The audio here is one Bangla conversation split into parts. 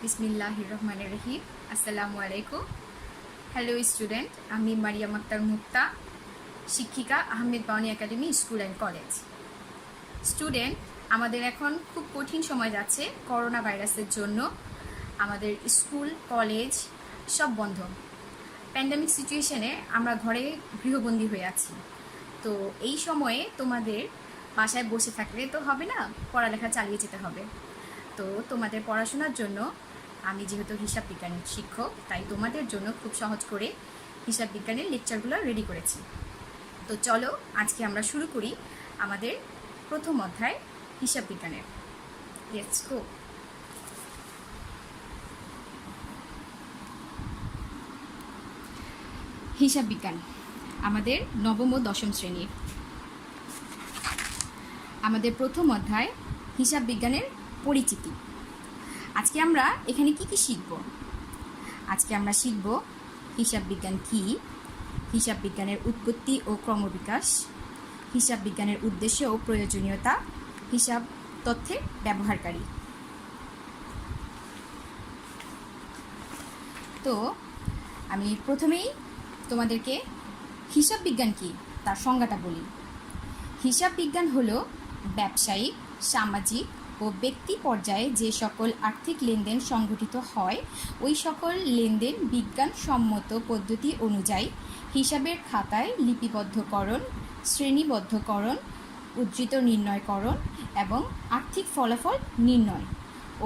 বিসমিল্লাহির রহমানির রহিম। আসসালামু আলাইকুম। হ্যালো স্টুডেন্ট, আমি মারিয়াম আক্তার মুক্তা, শিক্ষিকা, Ahmed Bawany academy school and college. Student, আমাদের এখন খুব কঠিন সময় যাচ্ছে করোনা ভাইরাসের জন্য। আমাদের স্কুল কলেজ সব বন্ধ। প্যান্ডেমিক সিচুয়েশনে আমরা ঘরে গৃহবন্দী হয়ে আছি। তো এই সময়ে তোমাদের বাসায় বসে থাকলে তো হবে না, পড়ালেখা চালিয়ে যেতে হবে। তো তোমাদের পড়াশোনার জন্য আমি যেহেতু হিসাব বিজ্ঞানের শিক্ষক, তাই তোমাদের জন্য খুব সহজ করে হিসাব বিজ্ঞানের লেকচারগুলো রেডি করেছি। তো চলো আজকে আমরা শুরু করি আমাদের প্রথম অধ্যায় হিসাব বিজ্ঞানের। Let's go. হিসাব বিজ্ঞান আমাদের নবম ও দশম শ্রেণীর আমাদের প্রথম অধ্যায় হিসাব বিজ্ঞানের পরিচিতি। আজকে আমরা এখানে কি কি শিখব? আজকে আমরা শিখব হিসাব বিজ্ঞান কি, হিসাব বিজ্ঞানের উৎপত্তি ও ক্রমবিকাশ, হিসাব বিজ্ঞানের উদ্দেশ্য ও প্রয়োজনীয়তা, হিসাব তথ্যের ব্যবহারকারী। তো আমি প্রথমেই তোমাদেরকে হিসাব বিজ্ঞান কি তার সংজ্ঞাটা বলি। হিসাব বিজ্ঞান হলো ব্যবসায়িক, সামাজিক ও ব্যক্তি পর্যায়ে যে সকল আর্থিক লেনদেন সংঘটিত হয় ওই সকল লেনদেন বিজ্ঞানসম্মত পদ্ধতি অনুযায়ী হিসাবের খাতায় লিপিবদ্ধকরণ, শ্রেণীবদ্ধকরণ, উদ্ধৃত নির্ণয়করণ এবং আর্থিক ফলাফল নির্ণয়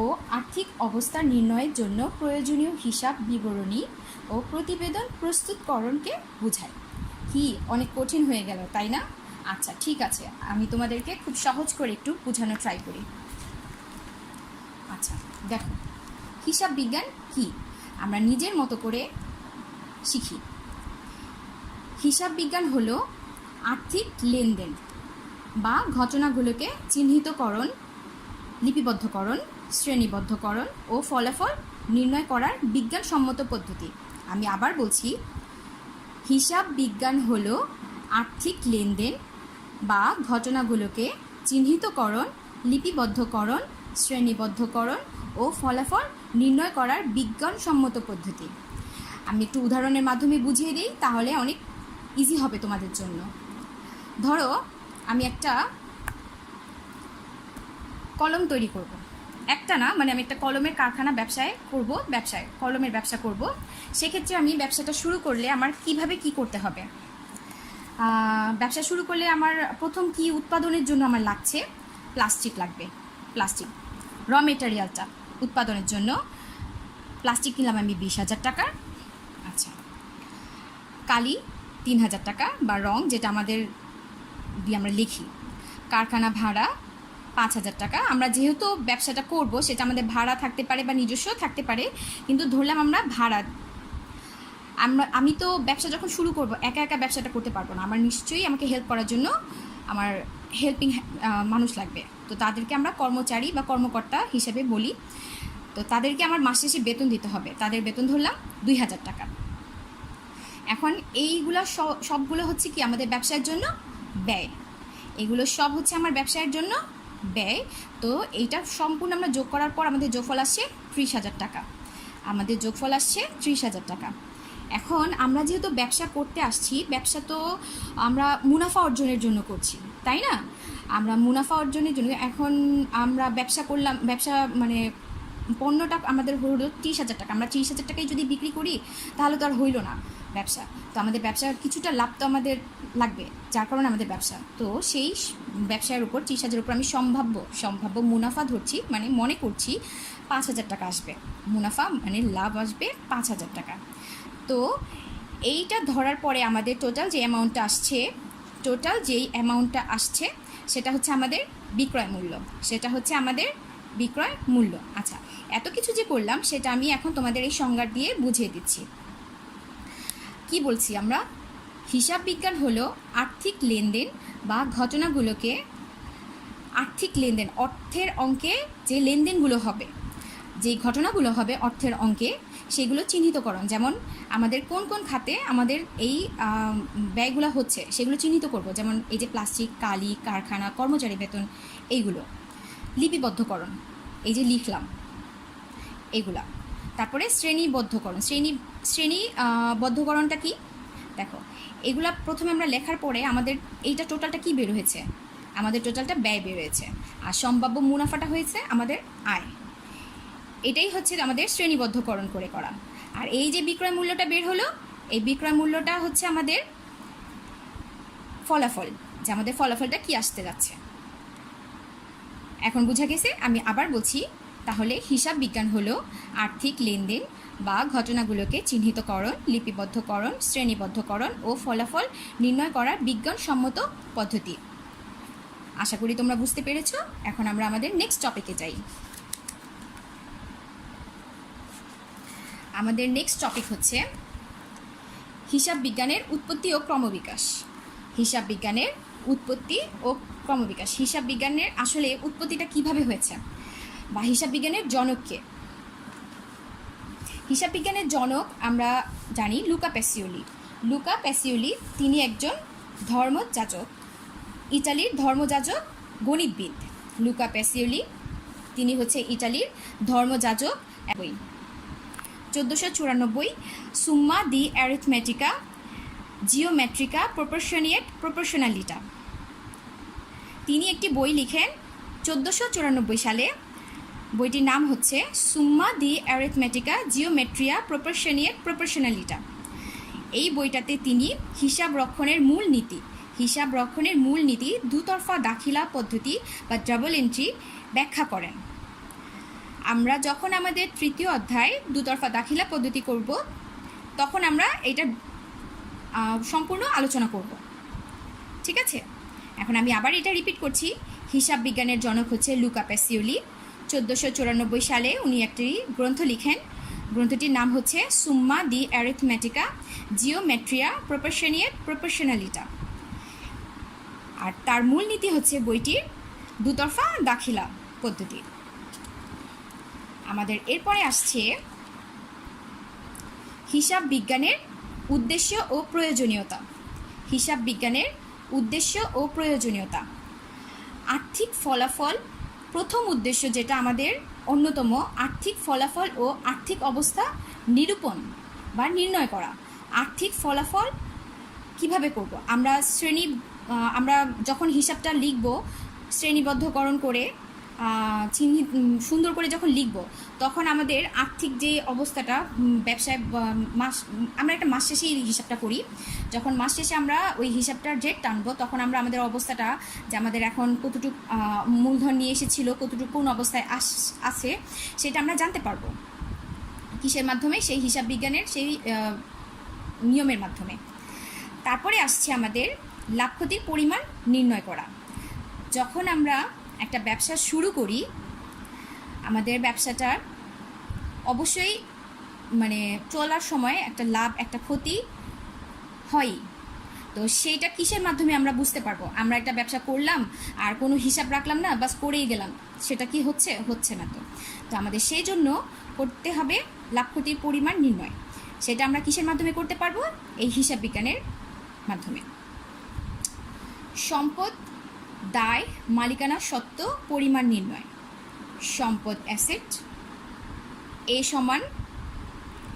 ও আর্থিক অবস্থা নির্ণয়ের জন্য প্রয়োজনীয় হিসাব বিবরণী ও প্রতিবেদন প্রস্তুতকরণকে বোঝায়। কি অনেক কঠিন হয়ে গেল, তাই না? আচ্ছা, ঠিক আছে, আমি তোমাদেরকে খুব সহজ করে একটু বোঝানো ট্রাই করি। আচ্ছা দেখো, হিসাব বিজ্ঞান কি আমরা নিজের মতো করে শিখি। হিসাব বিজ্ঞান হলো আর্থিক লেনদেন বা ঘটনাগুলোকে চিহ্নিতকরণ, লিপিবদ্ধকরণ, শ্রেণীবদ্ধকরণ ও ফলাফল নির্ণয় করার বিজ্ঞানসম্মত পদ্ধতি। আমি আবার বলছি, হিসাব বিজ্ঞান হলো আর্থিক লেনদেন বা ঘটনাগুলোকে চিহ্নিতকরণ, লিপিবদ্ধকরণ, শ্রেণীবদ্ধকরণ ও ফলাফল নির্ণয় করার বিজ্ঞানসম্মত পদ্ধতি। আমি একটু উদাহরণের মাধ্যমে বুঝিয়ে দিই, তাহলে অনেক ইজি হবে তোমাদের জন্য। ধরো আমি একটা কলম তৈরি করব, একটা না, মানে আমি একটা কলমের কারখানা কলমের ব্যবসা করব। সেক্ষেত্রে আমি ব্যবসাটা শুরু করলে আমার কিভাবে কি করতে হবে? ব্যবসা শুরু করলে আমার প্রথম কি উৎপাদনের জন্য আমার লাগছে? প্লাস্টিক লাগবে। প্লাস্টিক র মেটেরিয়ালটা উৎপাদনের জন্য প্লাস্টিক কিনলাম আমি 20,000 টাকার। আচ্ছা, কালি 3,000 টাকা বা রং যেটা আমাদের দিয়ে আমরা লিখি। কারখানা ভাড়া 5,000 টাকা। আমরা যেহেতু ব্যবসাটা করব সেটা আমাদের ভাড়া থাকতে পারে বা নিজস্ব থাকতে পারে, কিন্তু ধরলাম আমরা ভাড়া। আমি তো ব্যবসা যখন শুরু করব একা একা ব্যবসাটা করতে পারবো না, আমার নিশ্চয়ই আমাকে হেল্প করার জন্য আমার হেল্পিং মানুষ লাগবে। তো তাদেরকে আমরা কর্মচারী বা কর্মকর্তা হিসেবে বলি। তো তাদেরকে আমার মাস শেষে বেতন দিতে হবে। তাদের বেতন ধরলাম 2,000 টাকা। এখন এইগুলো সবগুলো হচ্ছে কি আমাদের ব্যবসার জন্য ব্যয়। এগুলো সব হচ্ছে আমার ব্যবসার জন্য ব্যয়। তো এইটা সম্পূর্ণ আমরা যোগ করার পর আমাদের যোগফল আসছে 30,000 টাকা। আমাদের যোগফল আসছে 30,000 টাকা। এখন আমরা যেহেতু ব্যবসা করতে আসছি, ব্যবসা তো আমরা মুনাফা অর্জনের জন্য করছি, তাই না? আমরা মুনাফা অর্জনের জন্য এখন আমরা ব্যবসা করলাম, ব্যবসা মানে পণ্যটা আমাদের হলো 30,000 টাকা। আমরা 30,000 টাকায় যদি বিক্রি করি তাহলে তো আর হইল না ব্যবসা। তো আমাদের ব্যবসার কিছুটা লাভ তো আমাদের লাগবে, যার কারণে আমাদের ব্যবসা। তো সেই ব্যবসার উপর 30,000 উপর আমি সম্ভাব্য মুনাফা ধরছি, মানে মনে করছি 5,000 টাকা আসবে মুনাফা, মানে লাভ আসবে 5,000 টাকা। তো এইটা ধরার পরে আমাদের টোটাল যেই অ্যামাউন্টটা আসছে সেটা হচ্ছে আমাদের বিক্রয় মূল্য। আচ্ছা, এত কিছু যে করলাম সেটা আমি এখন তোমাদের এই সংজ্ঞা দিয়ে বুঝিয়ে দিচ্ছি। কি বলছি আমরা? হিসাব বিজ্ঞান হলো আর্থিক লেনদেন বা ঘটনাগুলোকে, আর্থিক লেনদেন অর্থের অঙ্কে যে লেনদেনগুলো হবে, যে ঘটনাগুলো হবে অর্থের অঙ্কে, সেগুলো চিহ্নিতকরণ। যেমন আমাদের কোন কোন খাতে আমাদের এই ব্যয়গুলো হচ্ছে সেগুলো চিহ্নিত করব। যেমন এই যে প্লাস্টিক, কালি, কারখানা, কর্মচারী বেতন, এইগুলো। লিপিবদ্ধকরণ, এই যে লিখলাম, এগুলা। তারপরে শ্রেণীবদ্ধকরণটা কি দেখো, এগুলা প্রথমে আমরা লেখার পরে আমাদের এইটা টোটালটা কি বের হয়েছে, আমাদের টোটালটা ব্যয় বের হয়েছে, আর সম্ভাব্য মুনাফাটা হয়েছে আমাদের আয়। এটাই হচ্ছে আমাদের শ্রেণীবদ্ধকরণ করে করা। আর এই যে বিক্রয় মূল্যটা বের হলো, এই বিক্রয় মূল্যটা হচ্ছে আমাদের ফলাফল, যে আমাদের ফলাফলটা কি আসতে যাচ্ছে। এখন বোঝা গেছে? আমি আবার বলছি, তাহলে হিসাব বিজ্ঞান হলো আর্থিক লেনদেন বা ঘটনাগুলোকে চিহ্নিতকরণ, লিপিবদ্ধকরণ, শ্রেণীবদ্ধকরণ ও ফলাফল নির্ণয় করার বিজ্ঞানসম্মত পদ্ধতি। আশা করি তোমরা বুঝতে পেরেছো। এখন আমরা আমাদের নেক্সট টপিকে যাই। আমাদের নেক্সট টপিক হচ্ছে হিসাব বিজ্ঞানের উৎপত্তি ও ক্রমবিকাশ। হিসাব বিজ্ঞানের উৎপত্তি ও ক্রমবিকাশ। হিসাব বিজ্ঞানের আসলে উৎপত্তিটা কিভাবে হয়েছে, বা হিসাব বিজ্ঞানের জনককে। হিসাব বিজ্ঞানের জনক আমরা জানি লুকা প্যাসিওলি। লুকা প্যাসিওলি তিনি একজন ধর্মযাজক, ইটালির ধর্মযাজক গণিতবিদ। লুকা প্যাসিওলি তিনি হচ্ছে ইটালির ধর্মযাজক। 1494 সুম্মা দি অ্যারিথমেটিকা জিওমেট্রিকা প্রপোর্শনালিটা। তিনি একটি বই লিখেন 1494 সালে। বইটির নাম হচ্ছে সুম্মা দি অ্যারিথমেটিকা জিওমেট্রিয়া প্রপোর্শনালিটা। এই বইটাতে তিনি হিসাব রক্ষণের মূল নীতি দুতরফা দাখিলা পদ্ধতি বা ডাবল এন্ট্রি ব্যাখ্যা করেন। আমরা যখন আমাদের তৃতীয় অধ্যায় দুতরফা দাখিলা পদ্ধতি করব, তখন আমরা এটা সম্পূর্ণ আলোচনা করব। ঠিক আছে? এখন আমি আবার এটা রিপিট করছি। হিসাব বিজ্ঞানের জনক হচ্ছে লুকা প্যাসিওলি। 1494 সালে উনি একটি গ্রন্থ লিখেন। গ্রন্থটির নাম হচ্ছে সুম্মা দি অ্যারিথমেটিকা জিওমেট্রিয়া প্রপোর্শনালিটা। আর তার মূল নীতি হচ্ছে বইটির দুতরফা দাখিলা পদ্ধতি। আমাদের এরপরে আসছে হিসাব বিজ্ঞানের উদ্দেশ্য ও প্রয়োজনীয়তা। হিসাব বিজ্ঞানের উদ্দেশ্য ও প্রয়োজনীয়তা। আর্থিক ফলাফল, প্রথম উদ্দেশ্য যেটা আমাদের অন্যতম, আর্থিক ফলাফল ও আর্থিক অবস্থা নিরূপণ বা নির্ণয় করা। আর্থিক ফলাফল কিভাবে করব? আমরা যখন হিসাবটা লিখব, শ্রেণীবদ্ধকরণ করে সুন্দর করে যখন লিখব, তখন আমাদের আর্থিক যে অবস্থাটা ব্যবসায় আমরা একটা মাস শেষে এই হিসাবটা করি। যখন মাস শেষে আমরা ওই হিসাবটার ডেট টানবো, তখন আমরা আমাদের অবস্থাটা, যে আমাদের এখন কতটুকু মূলধন নিয়ে এসেছিল, কতটুকু কোন অবস্থায় আছে, সেটা আমরা জানতে পারবো। কিসের মাধ্যমে? সেই হিসাব বিজ্ঞানের সেই নিয়মের মাধ্যমে। তারপরে আসছে আমাদের লাভ ক্ষতির পরিমাণ নির্ণয় করা। যখন আমরা একটা ব্যবসা শুরু করি, আমাদের ব্যবসাটার অবশ্যই চলার সময় একটা লাভ একটা ক্ষতি হয়। তো সেইটা কিসের মাধ্যমে আমরা বুঝতে পারবো? আমরা একটা ব্যবসা করলাম আর কোনো হিসাব রাখলাম না, বাস করেই গেলাম, সেটা কি হচ্ছে না। তো আমাদের সেই জন্য করতে হবে লাভ ক্ষতির পরিমাণ নির্ণয়। সেটা আমরা কিসের মাধ্যমে করতে পারবো? এই হিসাব বিজ্ঞানের মাধ্যমে। সম্পদ, দায়, মালিকানা সত্ত্ব পরিমাণ নির্ণয়। সম্পদ অ্যাসেট, এ সমান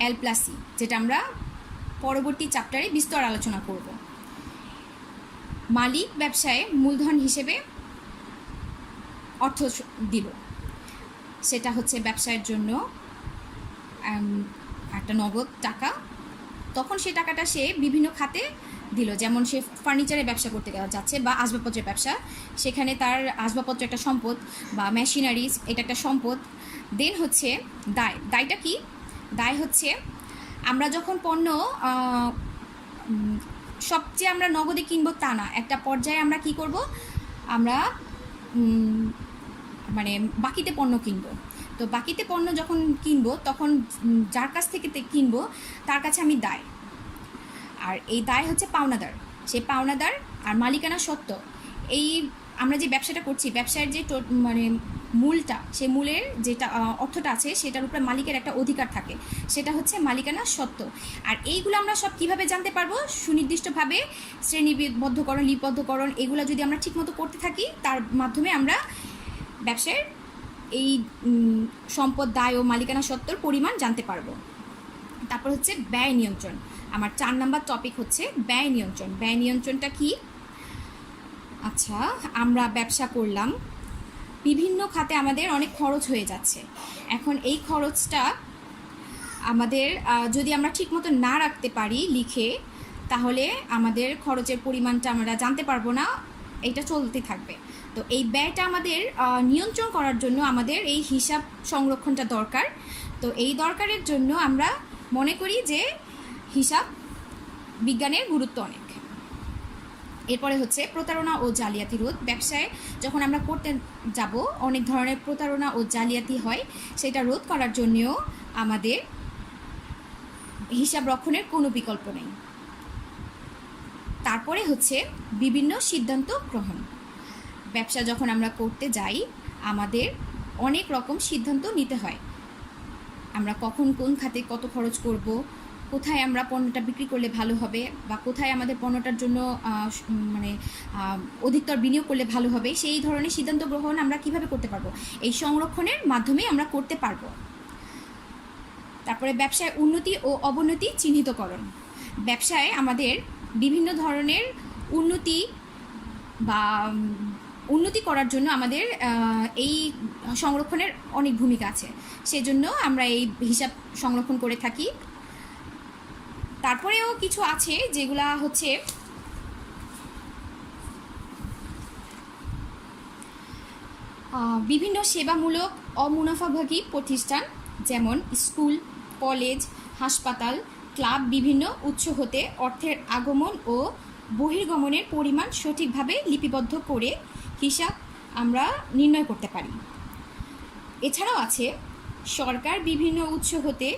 এল প্লাস ই, যেটা আমরা পরবর্তী চ্যাপ্টারে বিস্তর আলোচনা করব। মালিক ব্যবসায় মূলধন হিসেবে অর্থ দিল, সেটা হচ্ছে ব্যবসায়ের জন্য একটা নগদ টাকা। তখন সেই টাকাটা সে বিভিন্ন খাতে দিল, যেমন সে ফার্নিচারের ব্যবসা করতে যাচ্ছে বা আসবাবপত্রের ব্যবসা, সেখানে তার আসবাবপত্র একটা সম্পদ বা মেশিনারিজ, এটা একটা সম্পদ। দেন হচ্ছে দায়। দায়টা কি? দায় হচ্ছে আমরা যখন পণ্য সবচেয়ে আমরা নগদে কিনবো তা না, একটা পর্যায়ে আমরা কি করব, আমরা বাকিতে পণ্য কিনবো। তো বাকিতে পণ্য যখন কিনবো, তখন যার কাছ থেকে কিনবো তার কাছে আমি দায়। আর এই দায় হচ্ছে পাওনাদার, সেই পাওনাদার আর মালিকানা সত্ত্ব। এই আমরা যে ব্যবসাটা করছি, ব্যবসার যে মূলটা, সেই মূলের যেটা অর্থটা আছে, সেটার উপরে মালিকের একটা অধিকার থাকে, সেটা হচ্ছে মালিকানা সত্ত্ব। আর এইগুলো আমরা সব কিভাবে জানতে পারবো? সুনির্দিষ্টভাবে শ্রেণীবদ্ধকরণ, লিপিবদ্ধকরণ, এগুলো যদি আমরা ঠিকমতো করতে থাকি, তার মাধ্যমে আমরা ব্যবসার এই সম্পদ, দায় ও মালিকানা সত্ত্বর পরিমাণ জানতে পারবো। তারপর হচ্ছে ব্যয় নিয়ন্ত্রণ। আমার 4 নাম্বার টপিক হচ্ছে ব্যয় নিয়ন্ত্রণ। ব্যয় নিয়ন্ত্রণটা কি? আচ্ছা, আমরা ব্যবসা করলাম, বিভিন্ন খাতে আমাদের অনেক খরচ হয়ে যাচ্ছে। এখন এই খরচটা আমাদের যদি আমরা ঠিকমতো না রাখতে পারি লিখে, তাহলে আমাদের খরচের পরিমাণটা আমরা জানতে পারবো না, এটা চলতে থাকবে। তো এই ব্যয়টা আমাদের নিয়ন্ত্রণ করার জন্য আমাদের এই হিসাব সংরক্ষণটা দরকার। তো এই দরকারের জন্য আমরা মনে করি যে হিসাব বিজ্ঞানের গুরুত্ব অনেক। এরপরে হচ্ছে প্রতারণা ও জালিয়াতি রোধ। ব্যবসায় যখন আমরা করতে যাব অনেক ধরনের প্রতারণা ও জালিয়াতি হয়, সেটা রোধ করার জন্যও আমাদের হিসাব রক্ষণের কোনো বিকল্প নেই। তারপরে হচ্ছে বিভিন্ন সিদ্ধান্ত গ্রহণ। ব্যবসা যখন আমরা করতে যাই আমাদের অনেক রকম সিদ্ধান্ত নিতে হয়। আমরা কখন কোন খাতে কত খরচ করব, কোথায় আমরা পণ্যটা বিক্রি করলে ভালো হবে, বা কোথায় আমাদের পণ্যটার জন্য অধিকতর বিনিয়োগ করলে ভালো হবে, সেই ধরনের সিদ্ধান্ত গ্রহণ আমরা কিভাবে করতে পারবো? এই সংরক্ষণের মাধ্যমে আমরা করতে পারবো। তারপরে ব্যবসায় উন্নতি ও অবনতি চিহ্নিতকরণ। ব্যবসায় আমাদের বিভিন্ন ধরনের উন্নতি করার জন্য আমাদের এই সংরক্ষণের অনেক ভূমিকা আছে, সেজন্য আমরা এই হিসাব সংরক্ষণ করে থাকি। তারপরেও কিছু আছে যেগুলা হচ্ছে বিভিন্ন সেবামূলক অমুনাফাভোগী প্রতিষ্ঠান, যেমন স্কুল, কলেজ, হাসপাতাল, ক্লাব বিভিন্ন উৎস হতে অর্থের আগমন ও বহির্গমনের পরিমাণ সঠিকভাবে লিপিবদ্ধ করে হিসাব আমরা নির্ণয় করতে পারি। এছাড়াও আছে সরকার বিভিন্ন উৎস হতে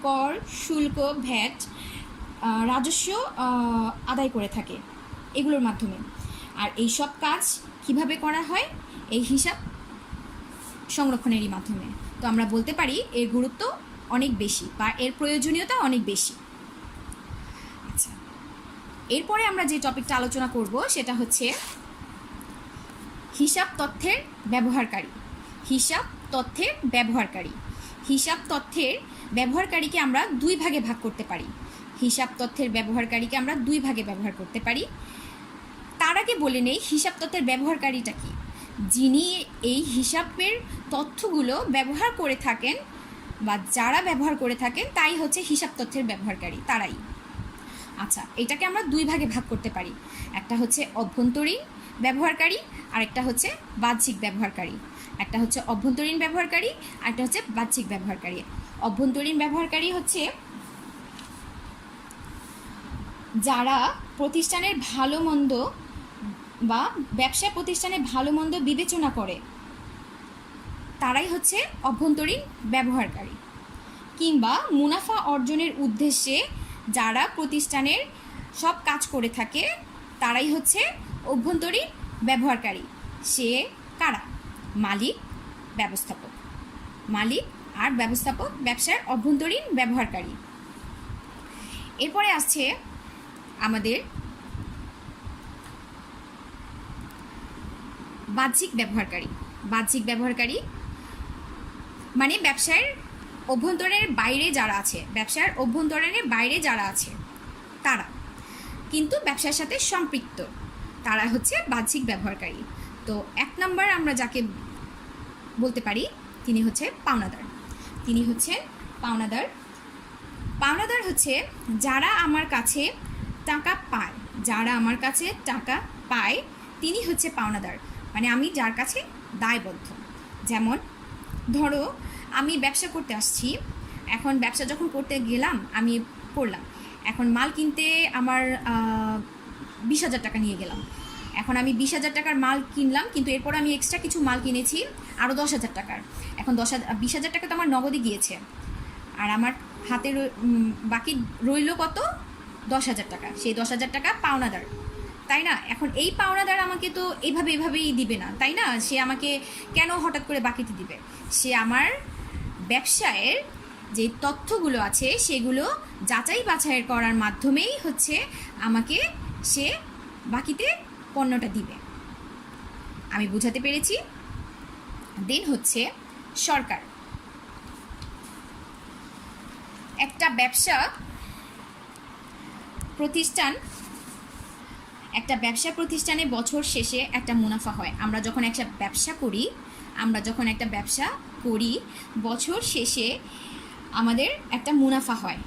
কর, শুল্ক, ভ্যাট, রাজস্ব আদায় করে থাকে এগুলোর মাধ্যমে। আর এই সব কাজ কিভাবে করা হয়? এই হিসাব সংরক্ষণেরই মাধ্যমে। তো আমরা বলতে পারি এর গুরুত্ব অনেক বেশি বা এর প্রয়োজনীয়তা অনেক বেশি। আচ্ছা, এরপরে আমরা যে টপিকটা আলোচনা করব সেটা হচ্ছে হিসাব তথ্যের ব্যবহারকারী। হিসাব তথ্যের ব্যবহারকারী। হিসাব তথ্যের ব্যবহারকারীকে আমরা 2 ভাগে ভাগ করতে পারি। হিসাব তথ্যের ব্যবহারকারীকে আমরা 2 ভাগে ব্যবহার করতে পারি। তার আগে বলে নেই হিসাব তথ্যের ব্যবহারকারীটা কি। যিনি এই হিসাবের তথ্যগুলো ব্যবহার করে থাকেন বা যারা ব্যবহার করে থাকেন তাই হচ্ছে হিসাব তথ্যের ব্যবহারকারী, তারাই। আচ্ছা, এটাকে আমরা 2 ভাগে ভাগ করতে পারি। একটা হচ্ছে অভ্যন্তরীণ ব্যবহারকারী আর একটা হচ্ছে বাহ্যিক ব্যবহারকারী। একটা হচ্ছে অভ্যন্তরীণ ব্যবহারকারী আর একটা হচ্ছে বাহ্যিক ব্যবহারকারী। অভ্যন্তরীণ ব্যবহারকারী হচ্ছে যারা প্রতিষ্ঠানের ভালো মন্দ বা ব্যবসা প্রতিষ্ঠানের ভালো মন্দ বিবেচনা করে, তারাই হচ্ছে অভ্যন্তরীণ ব্যবহারকারী। কিংবা মুনাফা অর্জনের উদ্দেশ্যে যারা প্রতিষ্ঠানের সব কাজ করে থাকে তারাই হচ্ছে অভ্যন্তরীণ ব্যবহারকারী। সে কারা? মালিক, ব্যবস্থাপক। মালিক আর ব্যবস্থাপক ব্যবসার অভ্যন্তরীণ ব্যবহারকারী। এরপরে আসছে আমাদের বাহ্যিক ব্যবহারকারী। বাহ্যিক ব্যবহারকারী মানে ব্যবসার অভ্যন্তরের বাইরে যারা আছে, ব্যবসার অভ্যন্তরণের বাইরে যারা আছে তারা, কিন্তু ব্যবসার সাথে সম্পৃক্ত, তারা হচ্ছে বাহ্যিক ব্যবহারকারী। তো 1 নম্বর আমরা যাকে বলতে পারি তিনি হচ্ছে পাওনাদার। তিনি হচ্ছে পাওনাদার। পাওনাদার হচ্ছে যারা আমার কাছে টাকা পায়, যারা আমার কাছে টাকা পায় তিনি হচ্ছে পাওনাদার, মানে আমি যার কাছে দায়বদ্ধ। যেমন ধরো আমি ব্যবসা করতে আসছি, এখন ব্যবসা যখন করতে গেলাম আমি করলাম, এখন মাল কিনতে আমার 20,000 টাকা নিয়ে গেলাম। এখন আমি 20,000 টাকার মাল কিনলাম, কিন্তু এরপর আমি এক্সট্রা কিছু মাল কিনেছি আরও 10,000 টাকার। এখন 20,000 টাকা তো আমার নগদে গিয়েছে, আর আমার হাতে বাকি রইল কত? 10,000 টাকা। সেই 10,000 টাকা পাওনাদার, তাই না? এখন এই পাওনাদার আমাকে তো এভাবেই দিবে না, তাই না? সে আমাকে কেন হঠাৎ করে বাকিতে দিবে? সে আমার ব্যবসায়ের যে তথ্যগুলো আছে সেগুলো যাচাই বাছাই করার মাধ্যমেই হচ্ছে আমাকে সে বাকিতে পণ্যটা দিবে। আমি বুঝাতে পেরেছি? দেন হচ্ছে সরকার। একটা ব্যবসা প্রতিষ্ঠানে বছর শেষে একটা মুনাফা হয়। আমরা যখন একটা ব্যবসা করি বছর শেষে আমাদের একটা মুনাফা হয়,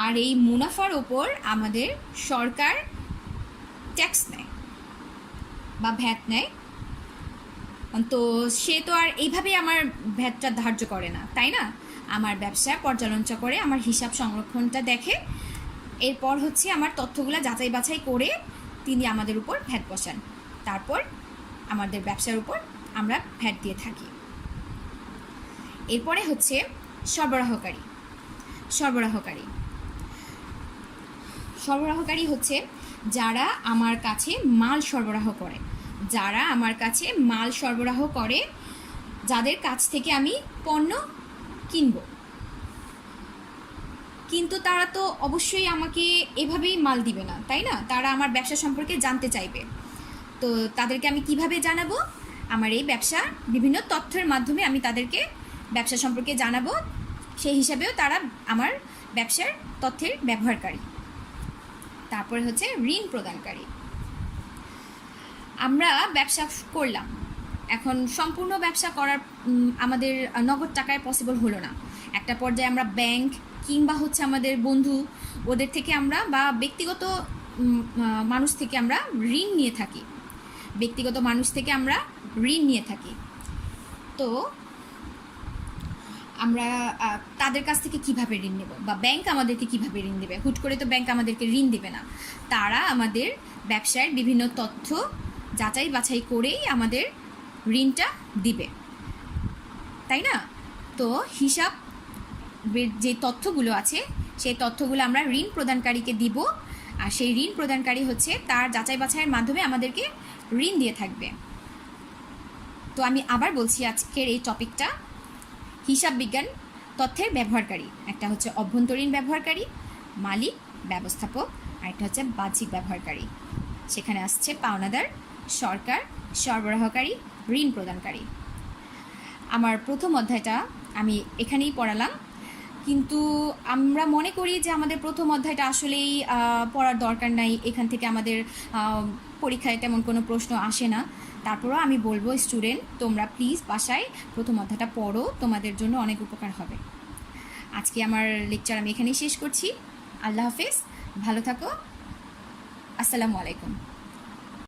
আর এই মুনাফার ওপর আমাদের সরকার ট্যাক্স নেয় বা ভ্যাট নেয়। তো সে তো আর এইভাবেই আমার ভ্যাটটা ধার্য করে না, তাই না? আমার ব্যবসা পর্যালোচনা করে, আমার হিসাব সংরক্ষণটা দেখে, এরপর হচ্ছে আমার তথ্যগুলো যাচাই বাছাই করে তিনি আমাদের উপর ভ্যাট বসান। তারপর আমাদের ব্যবসার উপর আমরা ভ্যাট দিয়ে থাকি। এরপরে হচ্ছে সরবরাহকারী হচ্ছে যারা আমার কাছে মাল সরবরাহ করে, যাদের কাছ থেকে আমি পণ্য কিনব। কিন্তু তারা তো অবশ্যই আমাকে এভাবেই মাল দিবে না, তাই না? তারা আমার ব্যবসা সম্পর্কে জানতে চাইবে। তো তাদেরকে আমি কিভাবে জানাবো? আমার এই ব্যবসার বিভিন্ন তথ্যের মাধ্যমে আমি তাদেরকে ব্যবসা সম্পর্কে জানাবো। সেই হিসাবেও তারা আমার ব্যবসার তথ্যের ব্যবহারকারী। তারপরে হচ্ছে ঋণ প্রদানকারী। আমরা ব্যবসা করলাম, এখন সম্পূর্ণ ব্যবসা করার আমাদের নগদ টাকায় পসিবল হলো না। একটা পর্যায়ে আমরা ব্যাংক কিংবা হচ্ছে আমাদের বন্ধু ওদের থেকে আমরা বা ব্যক্তিগত মানুষ থেকে আমরা ঋণ নিয়ে থাকি। তো আমরা তাদের কাছ থেকে কিভাবে ঋণ নেব, বা ব্যাংক আমাদেরকে কিভাবে ঋণ দেবে? হুট করে তো ব্যাংক আমাদেরকে ঋণ দেবে না। তারা আমাদের ব্যবসার বিভিন্ন তথ্য যাচাই বাছাই করেই আমাদের ঋণটা দিবে, তাই না? তো হিসাব যে তথ্যগুলো আছে সেই তথ্যগুলো আমরা ঋণ প্রদানকারীকে দিব, আর সেই ঋণ প্রদানকারী হচ্ছে তার যাচাই বাছাইয়ের মাধ্যমে আমাদেরকে ঋণ দিয়ে থাকবে। তো আমি আবার বলছি, আজকের এই টপিকটা হিসাব বিজ্ঞান তথ্যের ব্যবহারকারী। একটা হচ্ছে অভ্যন্তরীণ ব্যবহারকারী, মালিক, ব্যবস্থাপক, আর একটা হচ্ছে বাহ্যিক ব্যবহারকারী। সেখানে আসছে পাওনাদার, সরকার, সরবরাহকারী, ঋণ প্রদানকারী। আমার প্রথম অধ্যায়টা আমি এখানেই পড়ালাম, কিন্তু আমরা মনে করি যে আমাদের প্রথম অধ্যায়টা আসলেই পড়ার দরকার নাই, এখান থেকে আমাদের পরীক্ষায় তেমন কোনো প্রশ্ন আসে না। তারপরেও আমি বলবো, স্টুডেন্ট তোমরা প্লিজ বাসায় প্রথম অধ্যায়টা পড়ো, তোমাদের জন্য অনেক উপকার হবে। আজকে আমার লেকচার আমি এখানেই শেষ করছি। আল্লাহ হাফেজ, ভালো থাকো, আসসালামু আলাইকুম।